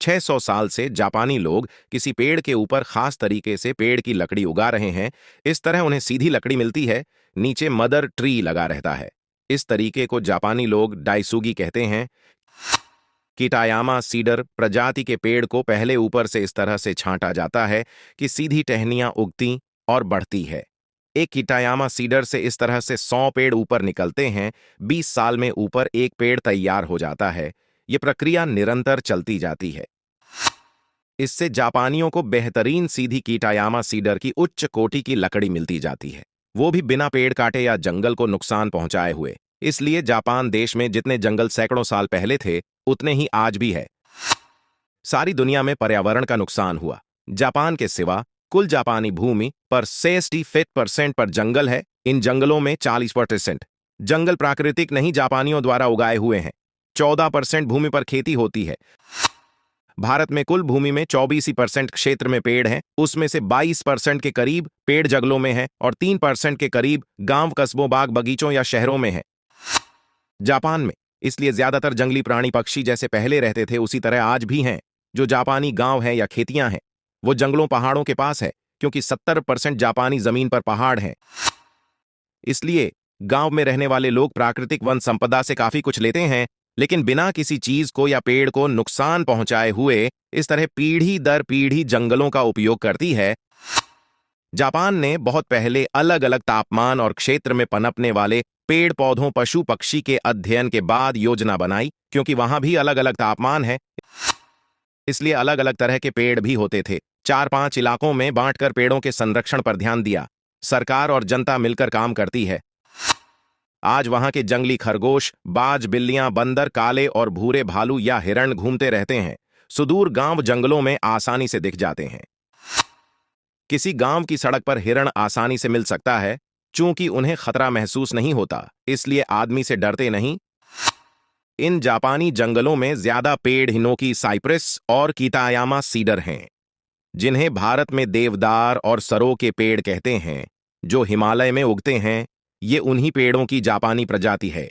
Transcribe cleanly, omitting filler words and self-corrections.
600 साल से जापानी लोग किसी पेड़ के ऊपर खास तरीके से पेड़ की लकड़ी उगा रहे हैं। इस तरह उन्हें सीधी लकड़ी मिलती है, नीचे मदर ट्री लगा रहता है। इस तरीके को जापानी लोग डाइसुगी कहते हैं। किटायामा सीडर प्रजाति के पेड़ को पहले ऊपर से इस तरह से छांटा जाता है कि सीधी टहनियां उगती और बढ़ती है। एक किटायामा सीडर से इस तरह से 100 पेड़ ऊपर निकलते हैं। 20 साल में ऊपर एक पेड़ तैयार हो जाता है। ये प्रक्रिया निरंतर चलती जाती है। इससे जापानियों को बेहतरीन सीधी किटायामा सीडर की उच्च कोटि की लकड़ी मिलती जाती है, वो भी बिना पेड़ काटे या जंगल को नुकसान पहुंचाए हुए। इसलिए जापान देश में जितने जंगल सैकड़ों साल पहले थे, उतने ही आज भी है। सारी दुनिया में पर्यावरण का नुकसान हुआ। जापान के सिवा कुल जापानी भूमि पर 65% पर जंगल है। इन जंगलों में 40% जंगल प्राकृतिक नहीं जापानियों द्वारा उगाए हुए हैं। 14% भूमि पर खेती होती है। भारत में कुल भूमि में 24% क्षेत्र में पेड़ हैं, उसमें से 22% के करीब पेड़ जंगलों में है और 3% के करीब गांव, कस्बों, बाग बगीचों या शहरों में है। जापान में इसलिए ज्यादातर जंगली प्राणी पक्षी जैसे पहले रहते थे उसी तरह आज भी हैं। जो जापानी गांव है या खेतियां हैं, वो जंगलों पहाड़ों के पास है, क्योंकि 70% जापानी जमीन पर पहाड़ हैं। इसलिए गांव में रहने वाले लोग प्राकृतिक वन संपदा से काफी कुछ लेते हैं, लेकिन बिना किसी चीज को या पेड़ को नुकसान पहुंचाए हुए। इस तरह पीढ़ी दर पीढ़ी जंगलों का उपयोग करती है। जापान ने बहुत पहले अलग अलग तापमान और क्षेत्र में पनपने वाले पेड़ पौधों, पशु पक्षी के अध्ययन के बाद योजना बनाई, क्योंकि वहां भी अलग अलग तापमान है, इसलिए अलग अलग तरह के पेड़ भी होते थे। 4-5 इलाकों में बांटकर पेड़ों के संरक्षण पर ध्यान दिया। सरकार और जनता मिलकर काम करती है। आज वहां के जंगली खरगोश, बाज, बिल्लियां, बंदर, काले और भूरे भालू या हिरण घूमते रहते हैं। सुदूर गांव जंगलों में आसानी से दिख जाते हैं। किसी गांव की सड़क पर हिरण आसानी से मिल सकता है, चूंकि उन्हें खतरा महसूस नहीं होता, इसलिए आदमी से डरते नहीं। इन जापानी जंगलों में ज्यादा पेड़ हिनोकी, साइप्रस और कितायामा सीडर हैं, जिन्हें भारत में देवदार और सरो के पेड़ कहते हैं, जो हिमालय में उगते हैं। ये उन्हीं पेड़ों की जापानी प्रजाति है।